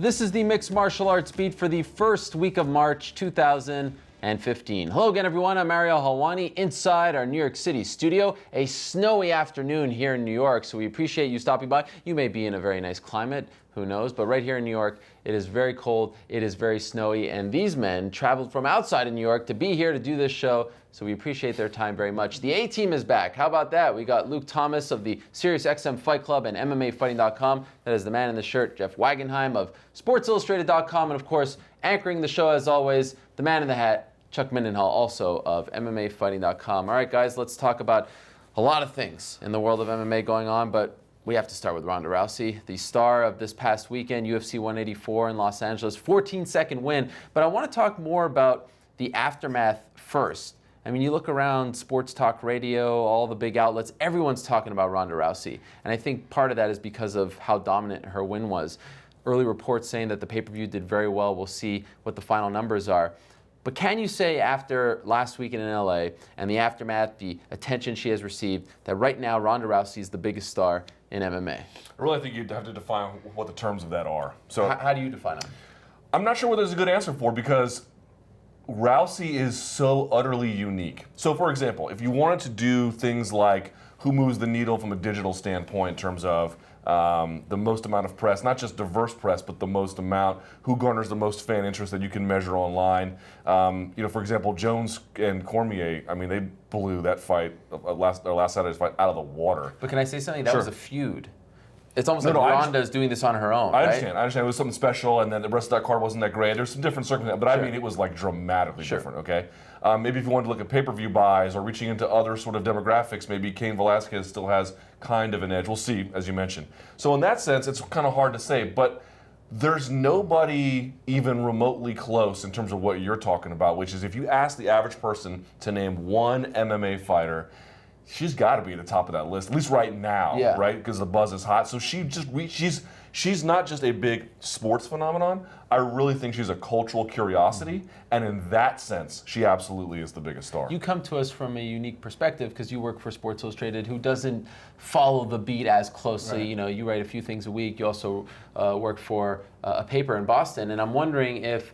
This is the Mixed Martial Arts Beat for the first week of March 2015. Hello again, everyone. I'm Mario Halwani inside our New York City studio. A snowy afternoon here in New York, so we appreciate you stopping by. You may be in a very nice climate, who knows, but right here in New York, it is very cold, it is very snowy, and these men traveled from outside of New York to be here to do this show, so we appreciate their time very much. The A-Team is back. How about that? We got Luke Thomas of the SiriusXM Fight Club and MMAfighting.com. That is the man in the shirt, Jeff Wagenheim of SportsIllustrated.com, and of course, anchoring the show as always, the man in the hat, Chuck Mindenhall, also of MMAfighting.com. All right, guys, let's talk about a lot of things in the world of MMA going on, but we have to start with Ronda Rousey, the star of this past weekend, UFC 184 in Los Angeles, 14-second win. But I want to talk more about the aftermath first. I mean, you look around sports talk radio, all the big outlets, everyone's talking about Ronda Rousey. And I think part of that is because of how dominant her win was. Early reports saying that the pay-per-view did very well. We'll see what the final numbers are. But can you say after last weekend in LA and the aftermath, the attention she has received, that right now Ronda Rousey is the biggest star in MMA? I really think you'd have to define what the terms of that are. So how do you define them? I'm not sure what there's a good answer for, because Rousey is so utterly unique. So for example, if you wanted to do things like who moves the needle from a digital standpoint in terms of the most amount of press, not just diverse press, but the most amount, who garners the most fan interest that you can measure online. For example, Jones and Cormier, I mean, they blew that fight, last Saturday's fight, out of the water. But can I say something? That Sure. was a feud. It's almost like Ronda's doing this on her own, I right? understand. It was something special, and then the rest of that card wasn't that great. There's some different circumstances, but I mean, it was like dramatically different, okay? Maybe if you wanted to look at pay-per-view buys or reaching into other sort of demographics, maybe Cain Velasquez still has kind of an edge. We'll see, as you mentioned. So in that sense, it's kind of hard to say, but there's nobody even remotely close in terms of what you're talking about, which is if you ask the average person to name one MMA fighter, she's got to be at the top of that list, at least right now, right? Because the buzz is hot. So she's not just a big sports phenomenon. I really think she's a cultural curiosity, and in that sense, she absolutely is the biggest star. You come to us from a unique perspective because you work for Sports Illustrated, who doesn't follow the beat as closely. Right. You know, you write a few things a week. You also work for a paper in Boston, and I'm wondering if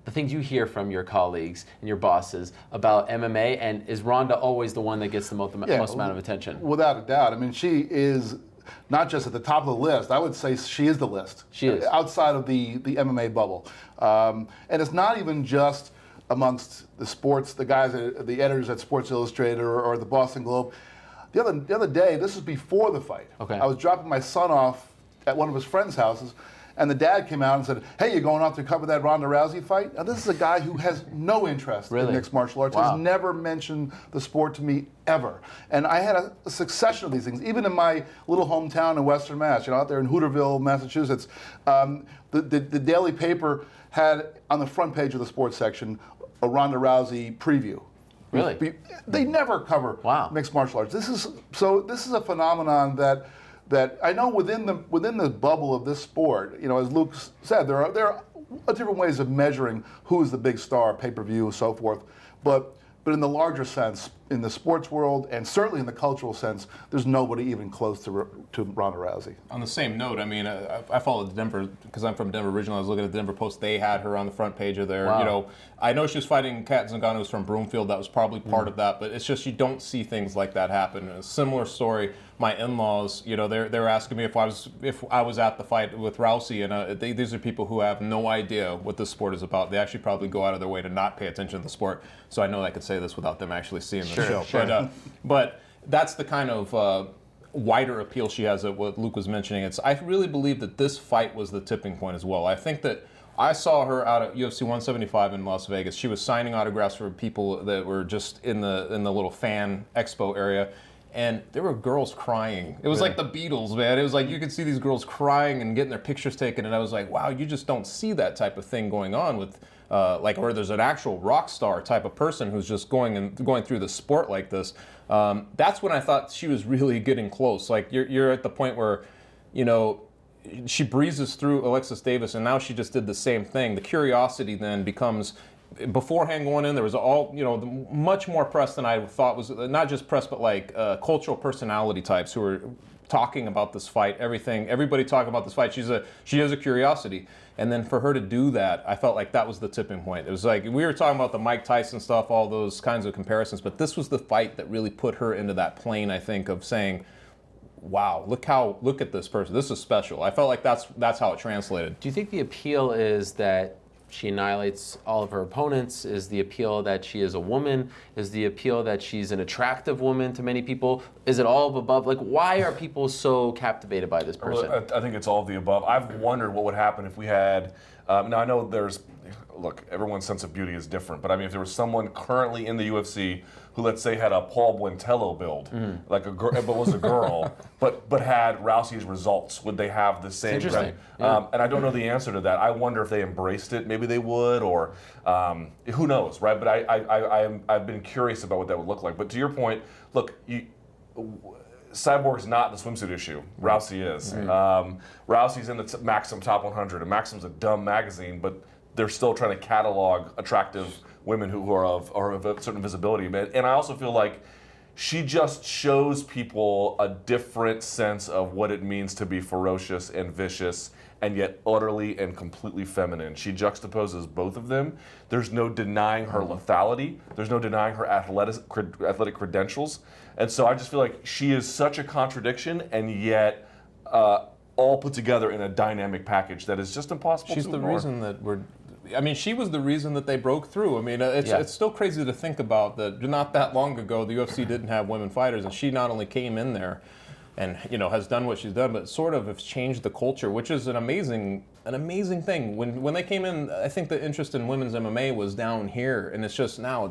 the things you hear from your colleagues and your bosses about MMA, and is Ronda always the one that gets the most amount of attention? Without a doubt. I mean, she is not just at the top of the list. I would say she is the list. She is. Outside of the MMA bubble. And it's not even just amongst the sports, the guys, the editors at Sports Illustrated or the Boston Globe. The other day, this was before the fight. Okay. I was dropping my son off at one of his friends' houses, and the dad came out and said, "Hey, you going off to cover that Ronda Rousey fight?" Now, this is a guy who has no interest in mixed martial arts. Wow. He's never mentioned the sport to me ever. And I had a succession of these things, even in my little hometown in Western Mass, out there in Hooterville, Massachusetts. The daily paper had on the front page of the sports section a Ronda Rousey preview. Really? They never cover mixed martial arts. This is a phenomenon that I know within the bubble of this sport, as Luke said, there are different ways of measuring who is the big star, pay-per-view, so forth. But in the larger sense, in the sports world, and certainly in the cultural sense, there's nobody even close to Ronda Rousey. On the same note, I mean, I followed Denver because I'm from Denver originally. I was looking at the Denver Post. They had her on the front page of their, I know she was fighting Cat Zingano, who's from Broomfield. That was probably part of that, but it's just you don't see things like that happen. A similar story. My in-laws, they were asking me if I was at the fight with Rousey, and these are people who have no idea what this sport is about. They actually probably go out of their way to not pay attention to the sport. So I know I could say this without them actually seeing the show. Sure. But that's the kind of wider appeal she has at what Luke was mentioning. I really believe that this fight was the tipping point as well. I think that I saw her out at UFC 175 in Las Vegas. She was signing autographs for people that were just in the little fan expo area. And there were girls crying. It was like the Beatles, man. It was like you could see these girls crying and getting their pictures taken. And I was like, wow, you just don't see that type of thing going on with, or there's an actual rock star type of person who's just going through the sport like this. That's when I thought she was really getting close. Like you're at the point where, she breezes through Alexis Davis, and now she just did the same thing. The curiosity then becomes, beforehand going in, there was much more press than I thought was, not just press, but like cultural personality types who were talking about this fight, everybody talking about this fight. She has a curiosity. And then for her to do that, I felt like that was the tipping point. It was like, we were talking about the Mike Tyson stuff, all those kinds of comparisons, but this was the fight that really put her into that plane, I think, of saying, wow, look at this person. This is special. I felt like that's how it translated. Do you think the appeal is that she annihilates all of her opponents? Is the appeal that she is a woman? Is the appeal that she's an attractive woman to many people? Is it all of above? Like, why are people so captivated by this person? Well, I think it's all of the above. I've wondered what would happen if we had, now I know look, everyone's sense of beauty is different, but I mean, if there was someone currently in the UFC who, let's say, had a Paul Buentello build, like a girl, but was a girl, but had Rousey's results, would they have the same? Interesting. And I don't know the answer to that. I wonder if they embraced it. Maybe they would, or who knows, right? But I've been curious about what that would look like. But to your point, look, Cyborg's not the swimsuit issue. Rousey is. Rousey's in the Maxim Top 100, and Maxim's a dumb magazine, but they're still trying to catalog attractive women who are of a certain visibility. And I also feel like she just shows people a different sense of what it means to be ferocious and vicious and yet utterly and completely feminine. She juxtaposes both of them. There's no denying her lethality. There's no denying her athletic credentials. And so I just feel like she is such a contradiction and yet all put together in a dynamic package that is just impossible to ignore. Reason that she was the reason that they broke through. I mean, it's still crazy to think about that not that long ago, the UFC didn't have women fighters, and she not only came in there and, has done what she's done, but sort of has changed the culture, which is an amazing thing. When they came in, I think the interest in women's MMA was down here, and it's just now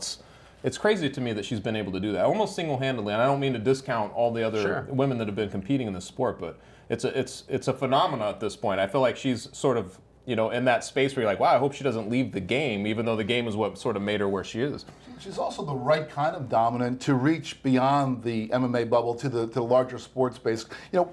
it's crazy to me that she's been able to do that, almost single-handedly. And I don't mean to discount all the other women that have been competing in the sport, but it's a phenomenon at this point. I feel like she's sort of, in that space where you're like, wow, I hope she doesn't leave the game, even though the game is what sort of made her where she is. She's also the right kind of dominant to reach beyond the MMA bubble to the larger sports space.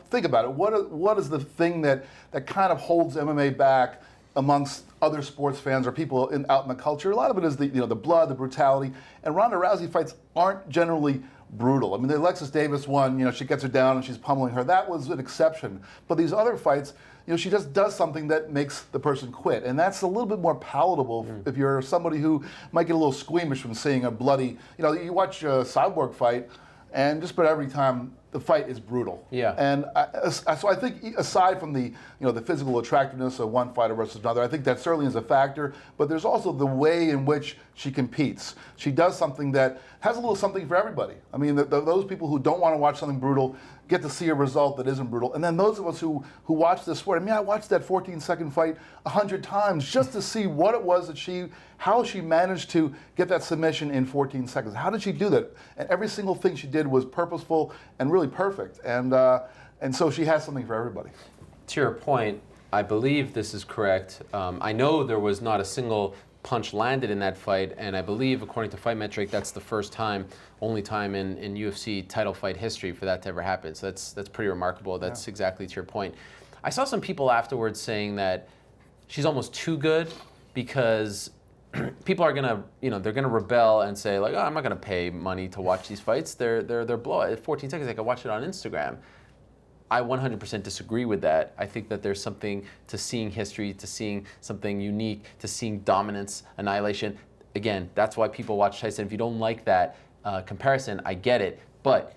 Think about it. What is the thing that kind of holds MMA back amongst other sports fans or people out in the culture? A lot of it is the blood, the brutality, and Ronda Rousey fights aren't generally brutal. I mean, the Alexis Davis one, she gets her down and she's pummeling her. That was an exception. But these other fights, she just does something that makes the person quit. And that's a little bit more palatable if you're somebody who might get a little squeamish from seeing a bloody, you watch a Cyborg fight, and just about every time the fight is brutal. Yeah. And so I think aside from the the physical attractiveness of one fighter versus another, I think that certainly is a factor. But there's also the way in which she competes. She does something that has a little something for everybody. I mean, those people who don't want to watch something brutal get to see a result that isn't brutal. And then those of us who watch this sport, I watched that 14-second fight 100 times just to see what it was that how she managed to get that submission in 14 seconds. How did she do that? And every single thing she did was purposeful and really perfect. And so she has something for everybody. To your point, I believe this is correct. I know there was not a single punch landed in that fight, and I believe, according to Fight Metric, that's the only time in UFC title fight history for that to ever happen. So that's pretty remarkable. That's exactly to your point. I saw some people afterwards saying that she's almost too good because people are gonna, they're gonna rebel and say like, oh, I'm not gonna pay money to watch these fights. They're blowout. 14 seconds, I can watch it on Instagram. I 100% disagree with that. I think that there's something to seeing history, to seeing something unique, to seeing dominance, annihilation. Again, that's why people watch Tyson. If you don't like that comparison, I get it. But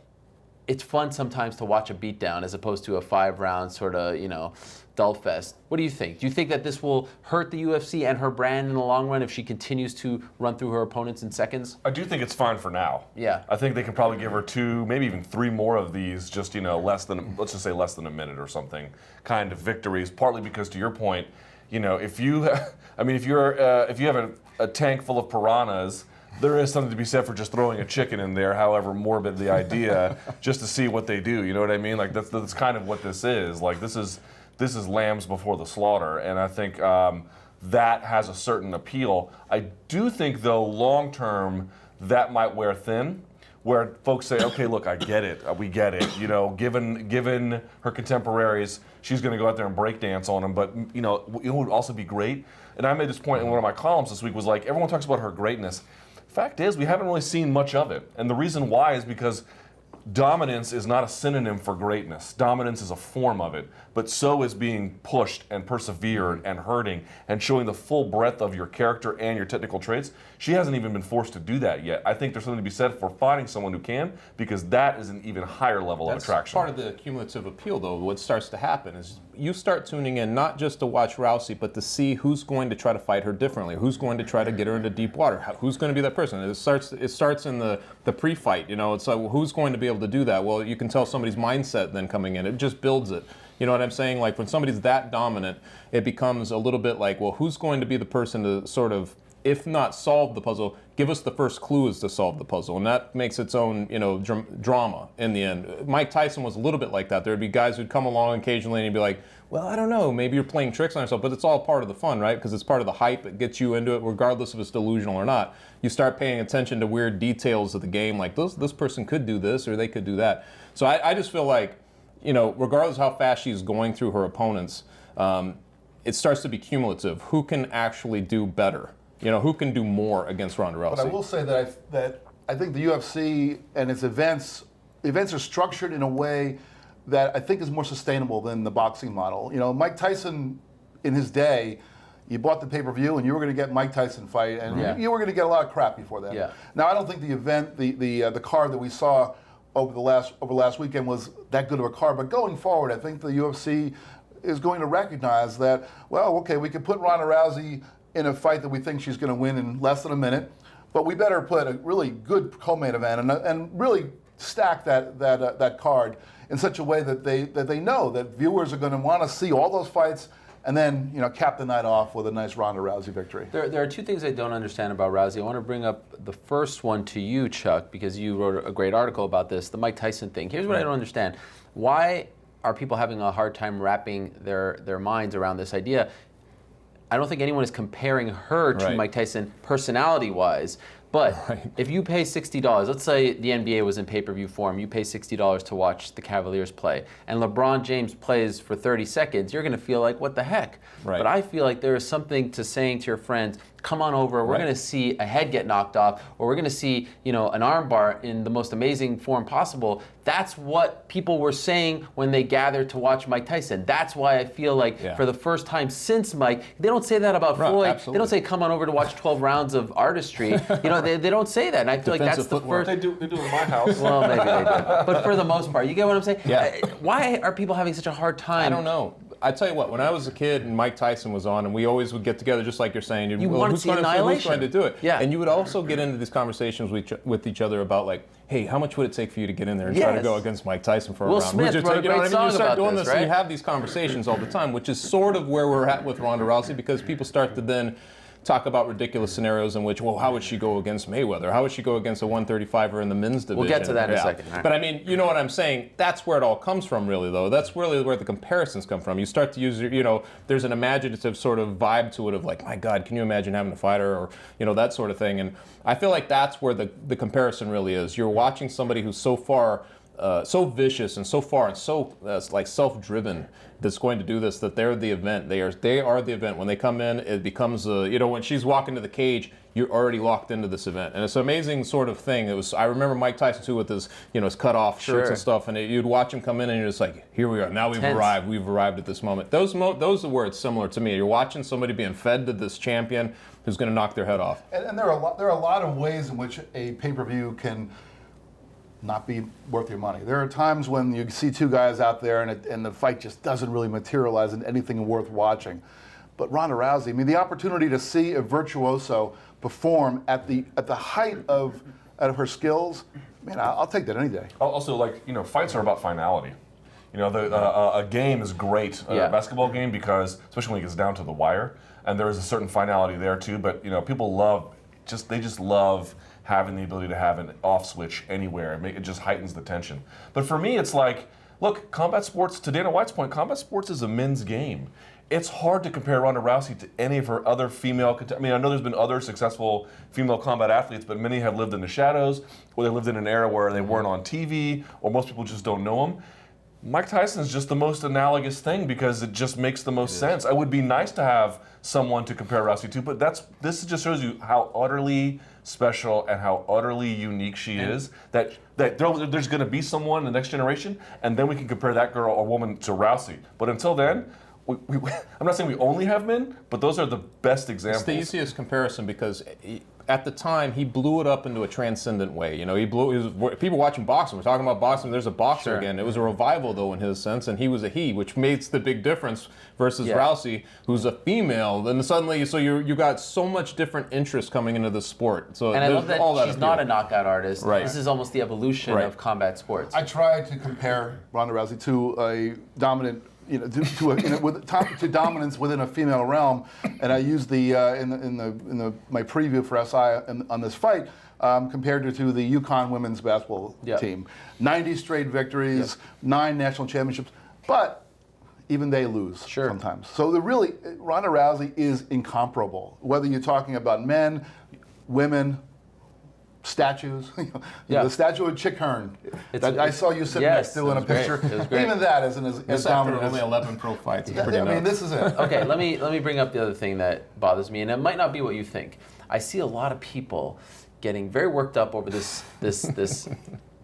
it's fun sometimes to watch a beatdown as opposed to a 5-round sort of, dull fest. What do you think? Do you think that this will hurt the UFC and her brand in the long run if she continues to run through her opponents in seconds? I do think it's fine for now. Yeah. I think they can probably give her 2, maybe even 3 more of these, just let's just say less than a minute or something, kind of victories. Partly because, to your point, if you have a tank full of piranhas, there is something to be said for just throwing a chicken in there, however morbid the idea, just to see what they do. You know what I mean? Like that's kind of what this is. Like this is lambs before the slaughter, and I think that has a certain appeal. I do think, though, long term, that might wear thin, where folks say, okay, look, I get it, we get it. Given her contemporaries, she's going to go out there and breakdance on them. But it would also be great. And I made this point in one of my columns this week was like, everyone talks about her greatness. Fact is, we haven't really seen much of it, and the reason why is because dominance is not a synonym for greatness. Dominance is a form of it, but so is being pushed and persevered and hurting and showing the full breadth of your character and your technical traits. She hasn't even been forced to do that yet. I think there's something to be said for finding someone who can, because that is an even higher level of attraction. Part of the cumulative appeal, though. What starts to happen is you start tuning in not just to watch Rousey, but to see who's going to try to fight her differently, who's going to try to get her into deep water, who's going to be that person. It starts in the pre-fight. You know, it's like, well, who's going to be able to do that? Well, you can tell somebody's mindset then coming in. It just builds it. You know what I'm saying? Like, when somebody's that dominant, it becomes a little bit like, well, who's going to be the person to sort of, if not solve the puzzle, give us the first clues to solve the puzzle. And that makes its own, you know, drama in the end. Mike Tyson was a little bit like that. There'd be guys who'd come along occasionally and he'd be like, well, I don't know, maybe you're playing tricks on yourself, but it's all part of the fun, right? Because it's part of the hype. It gets you into it, regardless if it's delusional or not. You start paying attention to weird details of the game, like this person could do this or they could do that. So I just feel like, you know, regardless of how fast she's going through her opponents, it starts to be cumulative. Who can actually do better? You know, who can do more against Ronda Rousey? But I will say that I think the UFC and its events are structured in a way that I think is more sustainable than the boxing model. You know, Mike Tyson, in his day, you bought the pay-per-view and you were going to get Mike Tyson fight, and you were going to get a lot of crap before that. Yeah. Now, I don't think the event, the card that we saw over last weekend was that good of a card. But going forward, I think the UFC is going to recognize that, well, okay, we can put Ronda Rousey in a fight that we think she's going to win in less than a minute, but we better put a really good co-main event and really stack that card in such a way that they know that viewers are going to want to see all those fights, and then, you know, cap the night off with a nice Ronda Rousey victory. There are two things I don't understand about Rousey. I want to bring up the first one to you, Chuck, because you wrote a great article about this, the Mike Tyson thing. Here's what I don't understand. Why are people having a hard time wrapping their minds around this idea? I don't think anyone is comparing her to Mike Tyson personality-wise. But if you pay $60, let's say the NBA was in pay-per-view form, you pay $60 to watch the Cavaliers play, and LeBron James plays for 30 seconds, you're going to feel like, what the heck? Right. But I feel like there is something to saying to your friends, come on over, we're going to see a head get knocked off, or we're going to see, you know, an armbar in the most amazing form possible. That's what people were saying when they gathered to watch Mike Tyson. That's why I feel like for the first time since Mike, they don't say that about Floyd. Absolutely. They don't say, come on over to watch 12 rounds of artistry. You know, they don't say that. And I feel like that's the first. They do it in my house. Well, maybe they do. But for the most part, you get what I'm saying? Yeah. Why are people having such a hard time? I don't know. I tell you what, when I was a kid and Mike Tyson was on, and we always would get together, just like you're saying, you want to see annihilation. Who's going to do it? Yeah. And you would also get into these conversations with each other about, like, hey, how much would it take for you to get in there and try to go against Mike Tyson for a round? Smith wrote a great song You start about doing this, this, and you have these conversations all the time, which is sort of where we're at with Ronda Rousey, because people start to then talk about ridiculous scenarios in which, well, how would she go against Mayweather? How would she go against a 135er in the men's division? We'll get to that in a second. Right. But I mean, you know what I'm saying? That's where it all comes from, really, though. That's really where the comparisons come from. You start to use, you know, there's an imaginative sort of vibe to it of like, my God, can you imagine having a fighter, or, you know, that sort of thing. And I feel like that's where the comparison really is. You're watching somebody who's so far, so vicious and so far and so like self-driven, that's going to do this, that they're the event. They are the event. When they come in, it becomes you know, when she's walking to the cage, you're already locked into this event, and it's an amazing sort of thing. It was. I remember Mike Tyson too with his, you know, his cut off shirts and stuff, and you'd watch him come in, and you're just like, here we are. Now we've arrived. We've arrived at this moment. Those are where it's similar to me. You're watching somebody being fed to this champion who's going to knock their head off. And there are a lot of ways in which a pay-per-view can not be worth your money. There are times when you see two guys out there and the fight just doesn't really materialize into anything worth watching. But Ronda Rousey, I mean, the opportunity to see a virtuoso perform at the height of her skills, man, I'll take that any day. Also, like, you know, fights are about finality. You know, a game is great, a basketball game, because especially when it gets down to the wire, and there is a certain finality there too. But you know, people they just love having the ability to have an off switch anywhere. It just heightens the tension. But for me, it's like, look, combat sports, to Dana White's point, combat sports is a men's game. It's hard to compare Ronda Rousey to any of her other female, I mean, I know there's been other successful female combat athletes, but many have lived in the shadows, or they lived in an era where they weren't on TV, or most people just don't know them. Mike Tyson is just the most analogous thing because it just makes the most sense. It would be nice to have someone to compare Rousey to, but this just shows you how utterly special and how utterly unique she is. That there's going to be someone in the next generation, and then we can compare that girl or woman to Rousey. But until then, I'm not saying we only have men, but those are the best examples. It's the easiest comparison because at the time he blew it up into a transcendent way. You know, people watching boxing. We're talking about boxing. There's a boxer again. It was a revival though in his sense, and he was a he, which makes the big difference versus Rousey, who's a female. Then suddenly, so you got so much different interest coming into the sport. So and I love that she's not a knockout artist. Right. This is almost the evolution of combat sports. I tried to compare Ronda Rousey to a dominant. To dominance within a female realm, and I used the my preview for SI on this fight compared her to the Yukon women's basketball team. 90 straight victories, 9 national championships, but even they lose sometimes. So Ronda Rousey is incomparable. Whether you're talking about men, women, statues, the statue of Chick Hearn. I saw you sitting next to in a picture. Even that isn't as dominant. Only 11 pro fights. I mean, this is it. Okay, let me bring up the other thing that bothers me, and it might not be what you think. I see a lot of people getting very worked up over this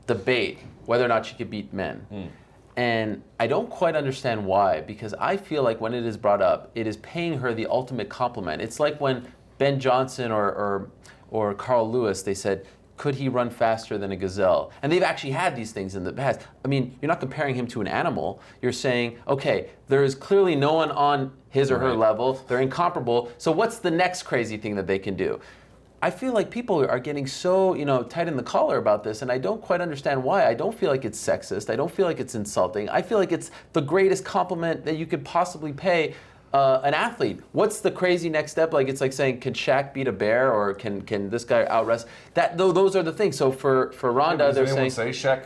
debate whether or not she could beat men. And I don't quite understand why, because I feel like when it is brought up, it is paying her the ultimate compliment. It's like when Ben Johnson or Carl Lewis, they said, could he run faster than a gazelle? And they've actually had these things in the past. I mean, you're not comparing him to an animal. You're saying, okay, there is clearly no one on his or her level. They're incomparable. So what's the next crazy thing that they can do? I feel like people are getting so, tight in the collar about this, and I don't quite understand why. I don't feel like it's sexist. I don't feel like it's insulting. I feel like it's the greatest compliment that you could possibly pay an athlete. What's the crazy next step? Like, it's like saying, can Shaq beat a bear, or can this guy out-wrestle? Those are the things. So for Ronda, they're saying, say Shaq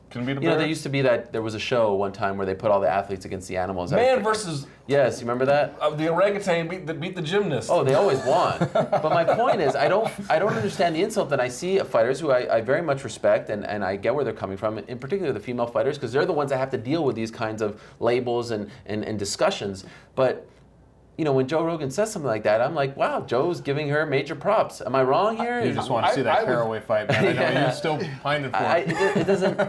can beat a bear? There used to be there was a show one time where they put all the athletes against the animals. Man versus... Yes, you remember that? The orangutan beat the gymnast. Oh, they always won. But my point is, I don't understand the insult that I see of fighters who I very much respect, and I get where they're coming from, in particular the female fighters, because they're the ones that have to deal with these kinds of labels and discusussions. But when Joe Rogan says something like that, I'm like, wow, Joe's giving her major props. Am I wrong here? You just want to see that Caraway fight, man. I know you're still pining for it. It doesn't...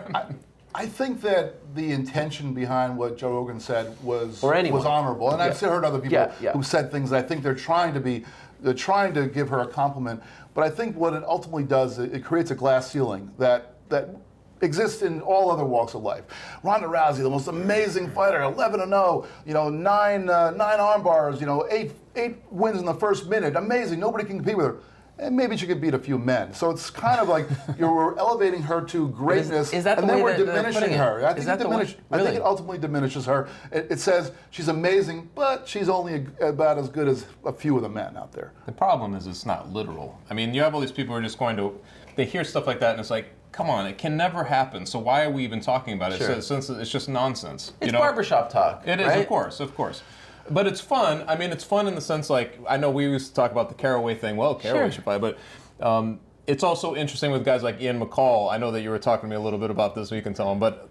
I think that the intention behind what Joe Rogan said was honorable, and I've heard other people who said things. I think they're trying to give her a compliment, but I think what it ultimately does, it creates a glass ceiling that exists in all other walks of life. Ronda Rousey, the most amazing fighter, 11-0, 9 arm bars, 8 wins in the first minute, amazing. Nobody can compete with her. And maybe she could beat a few men. So it's kind of like we're elevating her to greatness, is that and the then way we're diminishing her. I think it ultimately diminishes her. It says she's amazing, but she's only about as good as a few of the men out there. The problem is it's not literal. I mean, you have all these people who are just they hear stuff like that, and it's like, come on, it can never happen. So why are we even talking about it? Sure. Since it's just nonsense. It's barbershop talk. It is, right? of course. But it's fun. I mean, it's fun in the sense, like, I know we used to talk about the Caraway thing. Well, Caraway should fight, but it's also interesting with guys like Ian McCall. I know that you were talking to me a little bit about this, so you can tell him. But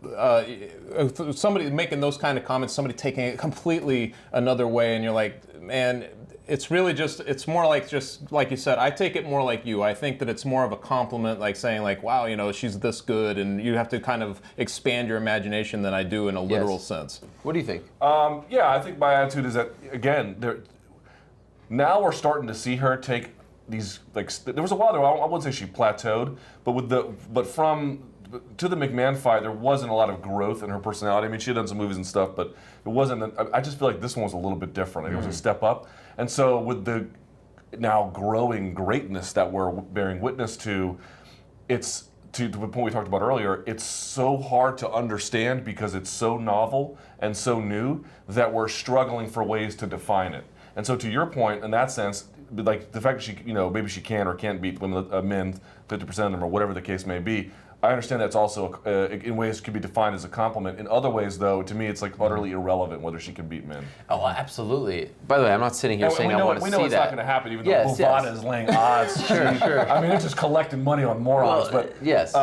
somebody making those kind of comments, somebody taking it completely another way, and you're like, man, it's really it's more like like you said, I take it more like you. I think that it's more of a compliment, like saying like, wow, she's this good, and you have to kind of expand your imagination than I do in a literal sense. What do you think? I think my attitude is that, again, now we're starting to see her take these, like, there was a while there, I wouldn't say she plateaued, but from to the McMahon fight, there wasn't a lot of growth in her personality. I mean, she had done some movies and stuff, but it wasn't. I just feel like this one was a little bit different. Like, it was a step up. And so with the now growing greatness that we're bearing witness to, it's, to the point we talked about earlier, it's so hard to understand because it's so novel and so new that we're struggling for ways to define it. And so to your point, in that sense, like the fact that she, maybe she can or can't beat women, men, 50% of them, or whatever the case may be, I understand that's also, in ways, could be defined as a compliment. In other ways, though, to me, it's like utterly irrelevant whether she can beat men. Oh, absolutely. By the way, I'm not sitting here saying I want to see that. We know it's not going to happen, even though Bovada is laying odds. Sure. I mean, it's just collecting money on morons. Well, but yes.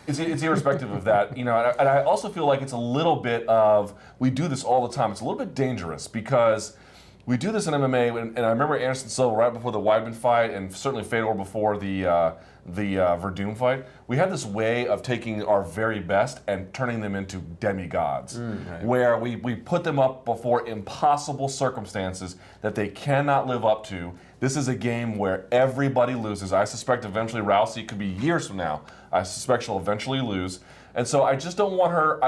It's irrespective of that. And I also feel like it's a little bit of, we do this all the time. It's a little bit dangerous because we do this in MMA, and I remember Anderson Silva right before the Weidman fight, and certainly Fedor before the Verdum fight. We had this way of taking our very best and turning them into demigods, where we put them up before impossible circumstances that they cannot live up to. This is a game where everybody loses. I suspect eventually Rousey, could be years from now, I suspect she'll eventually lose. And so I just don't want her,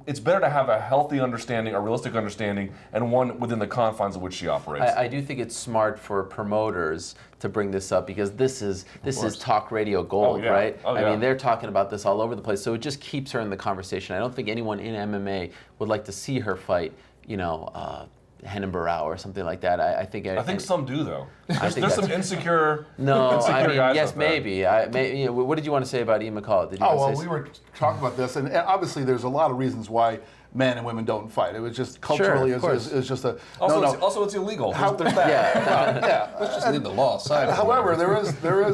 it's better to have a healthy understanding, a realistic understandanding, and one within the confines of which she operates. I do think it's smart for promoters to bring this up because this is talk radio gold, right? I mean, they're talking about this all over the place, so it just keeps her in the conversation. I don't think anyone in MMA would like to see her fight, Henan Barao or something like that. I think some do, though. There's some insecure. No, I mean, guys yes, maybe. What did you want to say about Ian McCall? We were talking about this, and obviously there's a lot of reasons why men and women don't fight. It was just culturally, it's just a Also, it's illegal. There's that. Let's just leave the law aside. However, there is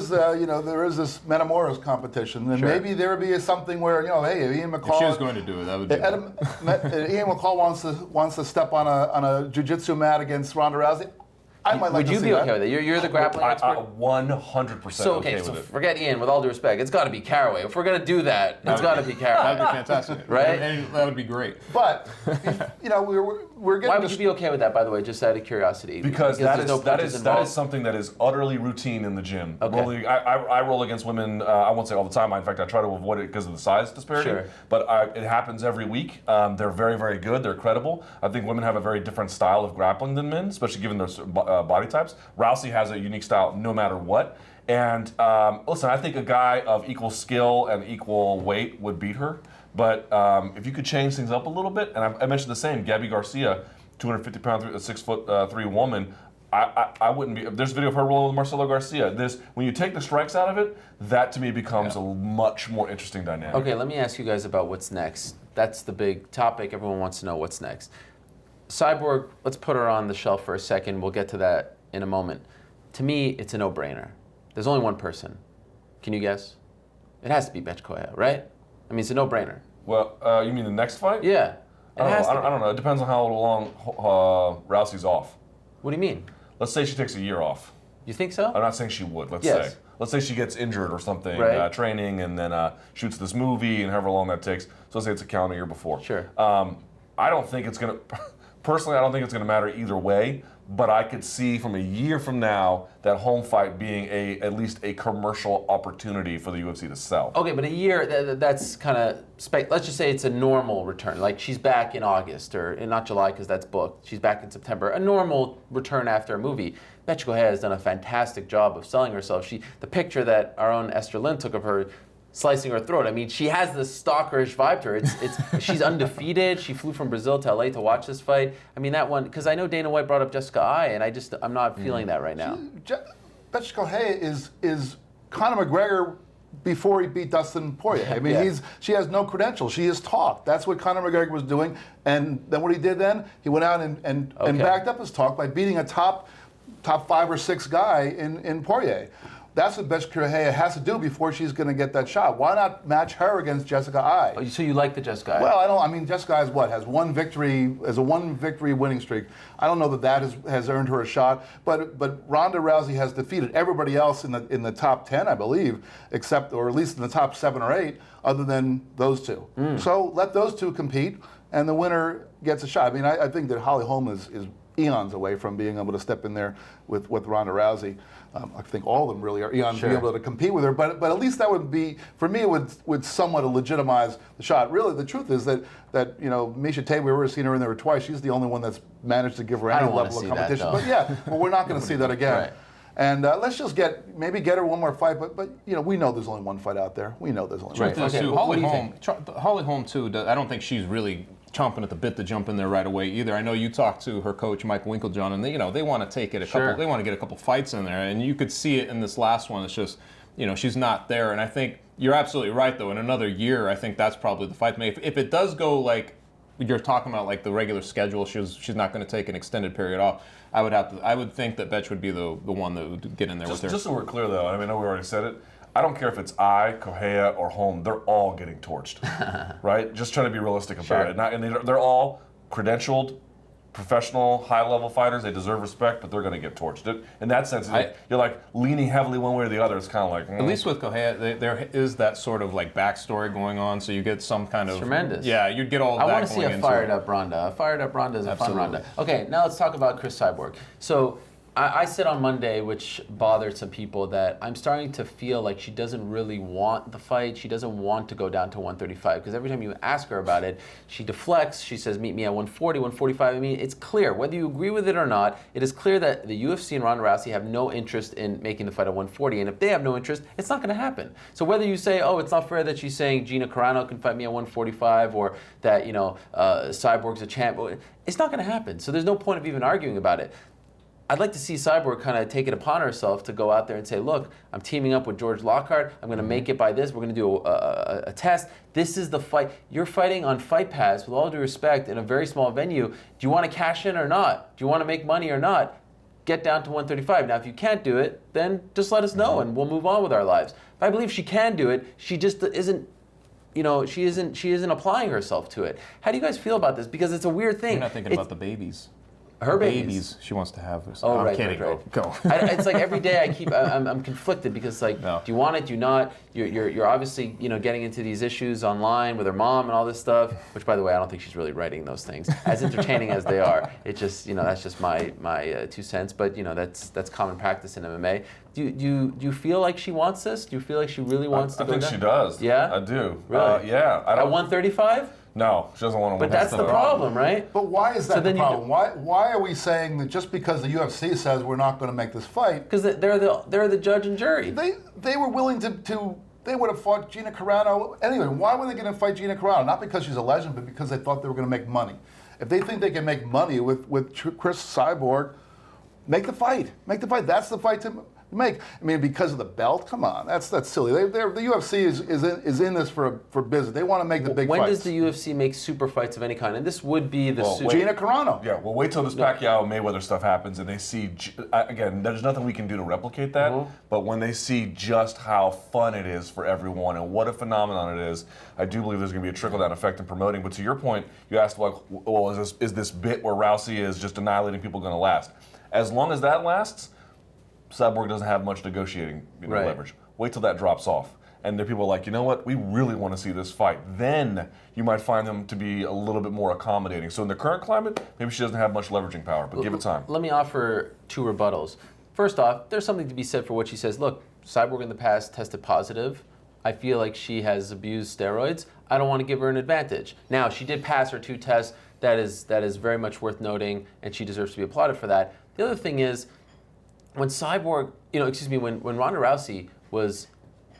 this Metamoros competition, and maybe there would be something where hey, Ian McCall. If she was going to do it, that would be. Ian McCall wants to step on a jiu-jitsu mat against Ronda Rousey. I might like to see that. Would you be okay with it? You're the grappling expert? 100% so, okay with it. Forget Ian, with all due respect. It's got to be Caraway. If we're going to do that, it's got to be Caraway. That would be fantastic. Right? And that would be great. But, we're getting... Why would you be okay with that, by the way, just out of curiosity? Because that is something that is utterly routine in the gym. Okay. I roll against women, I won't say all the time. In fact, I try to avoid it because of the size disparity. Sure. But it happens every week. They're very, very good. They're credible. I think women have a very different style of grappling than men, especially given their body types. Rousey has a unique style no matter what. And listen, I think a guy of equal skill and equal weight would beat her. But if you could change things up a little bit, and I mentioned the same, Gabby Garcia, 250-pound, 6'3" woman, I wouldn't be. There's a video of her rolling with Marcelo Garcia. When you take the strikes out of it, that to me becomes a much more interesting dynamic. Okay, let me ask you guys about what's next. That's the big topic. Everyone wants to know what's next. Cyborg, let's put her on the shelf for a second. We'll get to that in a moment. To me, it's a no-brainer. There's only one person. Can you guess? It has to be Bethe Correia, right? I mean, it's a no-brainer. Well, you mean the next fight? Yeah. I don't know. It depends on how long Rousey's off. What do you mean? Let's say she takes a year off. You think so? I'm not saying she would. Let's say she gets injured or something, training, and then shoots this movie, and however long that takes. So let's say it's a calendar year before. Sure. I don't think it's going to... Personally, I don't think it's going to matter either way, but I could see from a year from now that home fight being at least a commercial opportunity for the UFC to sell. Okay, but a year, that's kind of, let's just say it's a normal return. Like she's back in August, or not July because that's booked. She's back in September. A normal return after a movie. Bethe Correia has done a fantastic job of selling herself. The picture that our own Esther Lynn took of her slicing her throat. I mean, she has this stalkerish vibe to her. She's undefeated. She flew from Brazil to LA to watch this fight. I mean, that one, because I know Dana White brought up Jessica Ai, and I'm not feeling that right now. Bethe Correia is Conor McGregor before he beat Dustin Poirier. I mean, she has no credentials. She is talk. That's what Conor McGregor was doing. And then what he did then, he went out and backed up his talk by beating a top 5 or 6 guy in Poirier. That's what Bethe Correia has to do before she's going to get that shot. Why not match her against Jessica Ai? Oh, so you like the Jessica Ai? Well, I mean, Jessica Ai has one victory, has a 1 victory winning streak. I don't know that has earned her a shot, but Ronda Rousey has defeated everybody else in the top 10, I believe, or at least in the top 7 or 8, other than those two. So let those two compete, and the winner gets a shot. I mean, I think that Holly Holm is eons away from being able to step in there with Ronda Rousey. I think all of them really are eons to be able to compete with her, but at least that would be, for me, it would somewhat legitimize the shot. Really, the truth is that Miesha Tate, we've already seen her in there twice. She's the only one that's managed to give her any level of competition. But we're not going to see that again. Right. And let's just get her one more fight. But we know there's only one fight out there. We know there's only one fight. Holly Holm too. I don't think she's really chomping at the bit to jump in there right away either. I know you talked to her coach Mike Winkeljohn, and they want to take it they want to get a couple fights in there, and you could see it in this last one. It's just she's not there. And I think you're absolutely right, though. In another year, I think that's probably the fight to make. If it does go like you're talking about, like the regular schedule, she's not going to take an extended period off. I would think that Betch would be the one that would get in there with her. Just so we're clear, though, I know we already said it. I don't care if it's Correa, or Holm. They're all getting torched, right? Just trying to be realistic about it. And they're all credentialed, professional, high-level fighters. They deserve respect, but they're going to get torched. In that sense, you're like leaning heavily one way or the other. It's kind of like... At least with Correa, there is that sort of like backstory going on, so you get some kind of... Tremendous. Yeah, you'd get all of that. I want to see a fired-up Ronda. A fired-up Ronda is a fun Ronda. Okay, now let's talk about Chris Cyborg. So... I said on Monday, which bothered some people, that I'm starting to feel like she doesn't really want the fight. She doesn't want to go down to 135, because every time you ask her about it, she deflects. She says, meet me at 140, 145. I mean, it's clear. Whether you agree with it or not, it is clear that the UFC and Ronda Rousey have no interest in making the fight at 140. And if they have no interest, it's not going to happen. So whether you say, oh, it's not fair that she's saying Gina Carano can fight me at 145, or that, Cyborg's a champ, it's not going to happen. So there's no point of even arguing about it. I'd like to see Cyborg kind of take it upon herself to go out there and say, look, I'm teaming up with George Lockhart. I'm going to make it by this. We're going to do a test. This is the fight. You're fighting on Fight Pass, with all due respect, in a very small venue. Do you want to cash in or not? Do you want to make money or not? Get down to 135. Now, if you can't do it, then just let us know and we'll move on with our lives. If I believe she can do it, she just isn't. She isn't applying herself to it. How do you guys feel about this? Because it's a weird thing. You're not thinking about the babies. Her babies she wants to have. Oh, I'm right, kidding. right. Go. It's like every day I'm conflicted, because it's like, No. do you want it? Do you not? You're obviously getting into these issues online with her mom and all this stuff. Which, by the way, I don't think she's really writing those things. As entertaining as they are, it just that's just my 2 cents. But that's common practice in MMA. Do you feel like she wants this? Do you feel like she really wants to go down? I think she does. Yeah, I do. Really? Yeah. At 135? No, she doesn't want to win. But that's the problem, right? But why is that So the then problem? Why are we saying that just because the UFC says we're not going to make this fight? Because they're the judge and jury. They were willing to they would have fought Gina Carano anyway. Why were they going to fight Gina Carano? Not because she's a legend, but because they thought they were going to make money. If they think they can make money with Chris Cyborg, make the fight. Make the fight. That's the fight to make. I mean, because of the belt? Come on, that's silly. The UFC is in this for business. They want to make the big fights. When does the UFC make super fights of any kind? And this would be the super. Gina Carano. Yeah, well, wait till this Pacquiao Mayweather stuff happens and they see, again, there's nothing we can do to replicate that, but when they see just how fun it is for everyone and what a phenomenon it is, I do believe there's going to be a trickle-down effect in promoting. But to your point, you asked, like, well, is this bit where Rousey is just annihilating people going to last? As long as that lasts, Cyborg doesn't have much negotiating leverage. Wait till that drops off. And there are people like, you know what, we really want to see this fight. Then you might find them to be a little bit more accommodating. So in the current climate, maybe she doesn't have much leveraging power, but give it time. Let me offer 2 rebuttals. First off, there's something to be said for what she says. Look, Cyborg in the past tested positive. I feel like she has abused steroids. I don't want to give her an advantage. Now, she did pass her 2 tests. That is very much worth noting, and she deserves to be applauded for that. The other thing is, when Cyborg, when Ronda Rousey was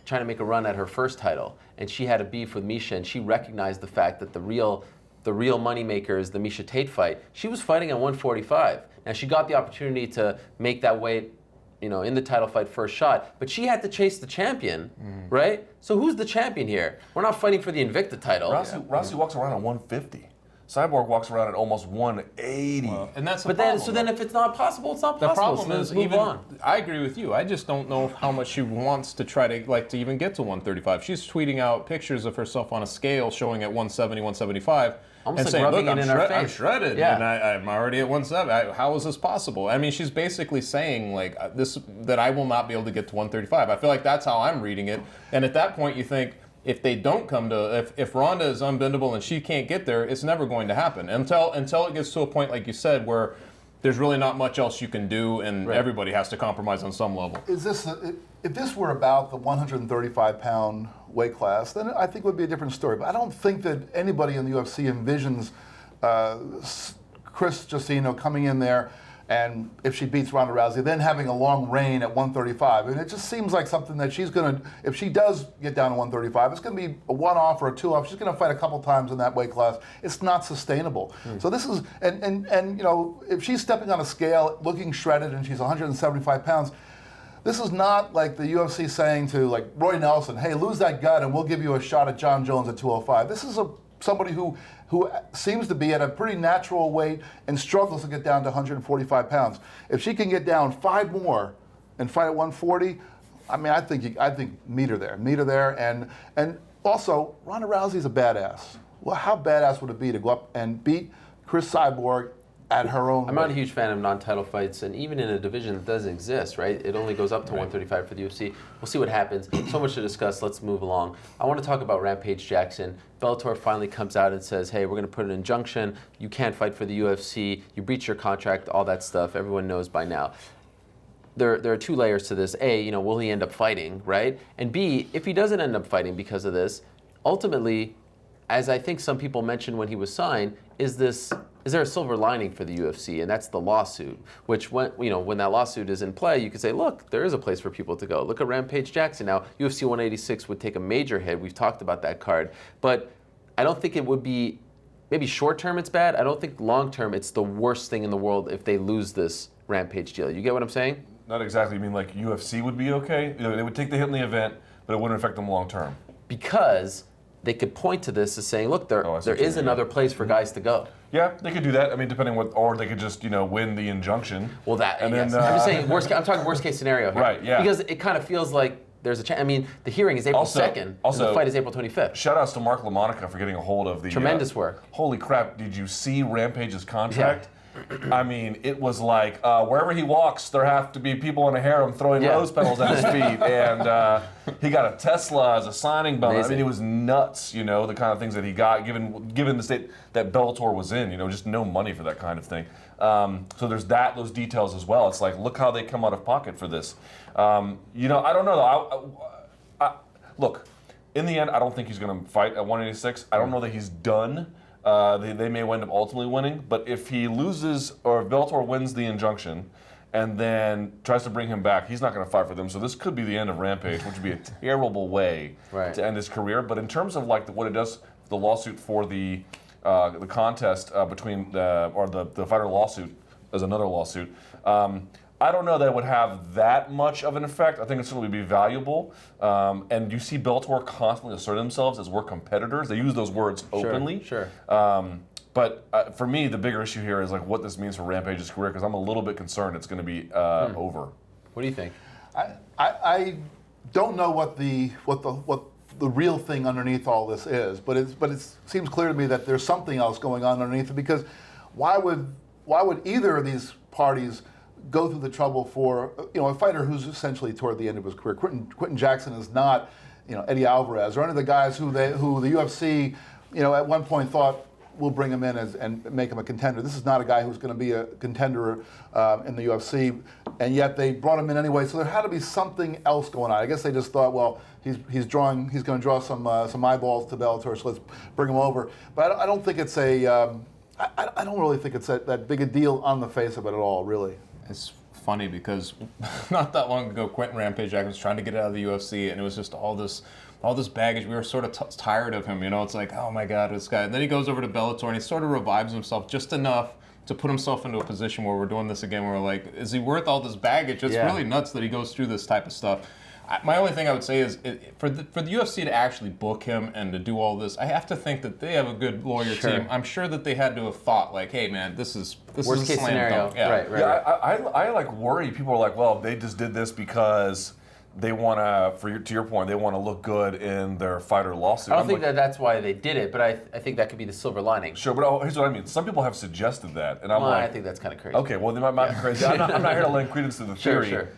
trying to make a run at her first title, and she had a beef with Miesha, and she recognized the fact that the real moneymaker is the Miesha Tate fight, she was fighting at 145. Now, she got the opportunity to make that weight, in the title fight first shot, but she had to chase the champion, right? So who's the champion here? We're not fighting for the Invicta title. Rousey walks around at 150. Cyborg walks around at almost 180. And that's the but problem. So then if it's not possible, it's not the possible. problem So is move on. I agree with you. I just don't know how much she wants to try to even get to 135. She's tweeting out pictures of herself on a scale showing at 170, 175. Almost and like saying, rubbing look, it in our face. I'm shredded, Yeah. and I'm already at 170. How is this possible? I mean, she's basically saying that I will not be able to get to 135. I feel like that's how I'm reading it. And at that point, you think, if they don't come to, if Ronda is unbendable and she can't get there, it's never going to happen until it gets to a point, like you said, where there's really not much else you can do, and everybody has to compromise on some level. If this were about the 135-pound weight class, then I think it would be a different story. But I don't think that anybody in the UFC envisions Chris Jacino coming in there, and if she beats Ronda Rousey, then having a long reign at 135. And it just seems like something that she's going to, if she does get down to 135, it's going to be a one-off or a two-off. She's going to fight a couple times in that weight class. It's not sustainable. So this is, and if she's stepping on a scale looking shredded and she's 175 pounds, This is not like the UFC saying to like Roy Nelson, hey, lose that gut and we'll give you a shot at Jon Jones at 205. This is somebody who seems to be at a pretty natural weight and struggles to get down to 145 pounds. If she can get down 5 more and fight at 140, I mean, I think meet her there, and also Ronda Rousey's a badass. Well, how badass would it be to go up and beat Chris Cyborg at her own I'm weight? not a huge fan of non-title fights, and even in a division that doesn't exist, right? It only goes up to 135 for the UFC. We'll see what happens. So much to discuss. Let's move along. I want to talk about Rampage Jackson. Bellator finally comes out and says, hey, we're going to put an injunction. You can't fight for the UFC. You breach your contract, all that stuff. Everyone knows by now. There are 2 layers to this. A, will he end up fighting, right? And B, if he doesn't end up fighting because of this, ultimately, as I think some people mentioned when he was signed, is there a silver lining for the UFC? And that's the lawsuit, which when that lawsuit is in play, you could say, look, there is a place for people to go. Look at Rampage Jackson. Now, UFC 186 would take a major hit. We've talked about that card. But I don't think it would be, maybe short term it's bad. I don't think long term it's the worst thing in the world if they lose this Rampage deal. You get what I'm saying? Not exactly. You mean like UFC would be okay? They would take the hit in the event, but it wouldn't affect them long term. Because they could point to this as saying, look, there is another place for guys to go. Yeah, they could do that. I mean, depending on or they could just win the injunctions. Well, I'm just saying I'm talking worst case scenario here. Right. Yeah. Because it kind of feels like there's a chance. I mean, the hearing is April 2nd. Also, and the fight is April 25th. Shout outs to Mark LaMonica for getting a hold of the tremendous work. Holy crap! Did you see Rampage's contract? Yeah. I mean, it was like wherever he walks, there have to be people in a harem throwing rose petals at his feet, and he got a Tesla as a signing bonus. I mean, it was nuts, the kind of things that he got, given the state that Bellator was in, just no money for that kind of thing. So there's those details as well. It's like, look how they come out of pocket for this. I don't know though. Look, in the end, I don't think he's going to fight at 186. I don't know that he's done. They may end up ultimately winning, but if he loses or if Bellator wins the injunction and then tries to bring him back, he's not going to fight for them. So this could be the end of Rampage, which would be a terrible way to end his career. But in terms of like what it does, the lawsuit for the contest between the fighter lawsuit as another lawsuit. I don't know that it would have that much of an effect. I think it'd certainly be valuable. And you see Bellator constantly assert themselves as we're competitors. They use those words openly. Sure. But for me, the bigger issue here is like what this means for Rampage's career, because I'm a little bit concerned it's going to be over. What do you think? I don't know what the real thing underneath all this is, but it seems clear to me that there's something else going on underneath it, because why would either of these parties go through the trouble for a fighter who's essentially toward the end of his career? Quinton Jackson is not Eddie Alvarez or any of the guys who the UFC at one point thought we'll bring him in and make him a contender. This is not a guy who's going to be a contender in the UFC, and yet they brought him in anyway. So there had to be something else going on. I guess they just thought, well, he's going to draw some eyeballs to Bellator, so let's bring him over. But I don't think it's I don't really think it's that big a deal on the face of it at all, really. It's funny because not that long ago, Quinton Rampage Jackson was trying to get out of the UFC, and it was just all this baggage. We were sort of tired of him, It's like, oh my God, this guy. And then he goes over to Bellator and he sort of revives himself just enough to put himself into a position where we're doing this again. Where we're like, is he worth all this baggage? It's really nuts that he goes through this type of stuff. My only thing I would say is for the UFC to actually book him and to do all this, I have to think that they have a good lawyer team. I'm sure that they had to have thought like, hey man, this is worst case scenario. Yeah. Right. I like worry. People are like, well, they just did this because they want to, to your point, they want to look good in their fighter lawsuit. I don't think that's why they did it, but I think that could be the silver lining. Sure, but here's what I mean. Some people have suggested that, and I think that's kind of crazy. Okay, well, they might be crazy. I'm not here to lend credence to the theory. Sure.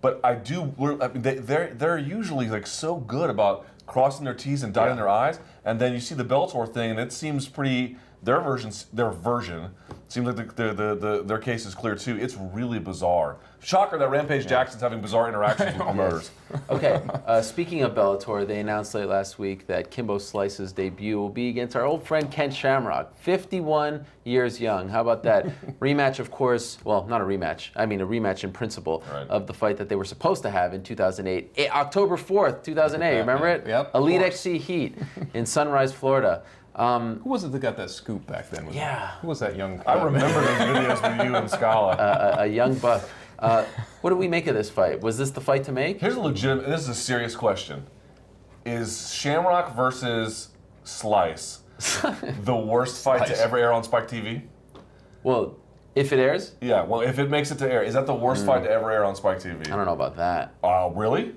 But I do. I mean, they're usually like so good about crossing their T's and dotting their I's, and then you see the Bellator thing, and it seems pretty. Their version seems like their case is clear too. It's really bizarre. Shocker that Rampage Jackson's having bizarre interactions with promoters. Okay, speaking of Bellator, they announced late last week that Kimbo Slice's debut will be against our old friend Ken Shamrock, 51 years young. How about that? Rematch, of course, well, not a rematch. I mean a rematch in principle of the fight that they were supposed to have in 2008. October 4th, 2008, remember it? Yep. Elite XC Heat in Sunrise, Florida. Who was it that got that scoop back then? Who was that young? I remember those videos with you and Scala. A young buck. What do we make of this fight? Was this the fight to make? Here's a legitimate. This is a serious question. Is Shamrock versus Slice the worst fight to ever air on Spike TV? Well, if it airs? Yeah, well, if it makes it to air, is that the worst fight to ever air on Spike TV? I don't know about that. Really?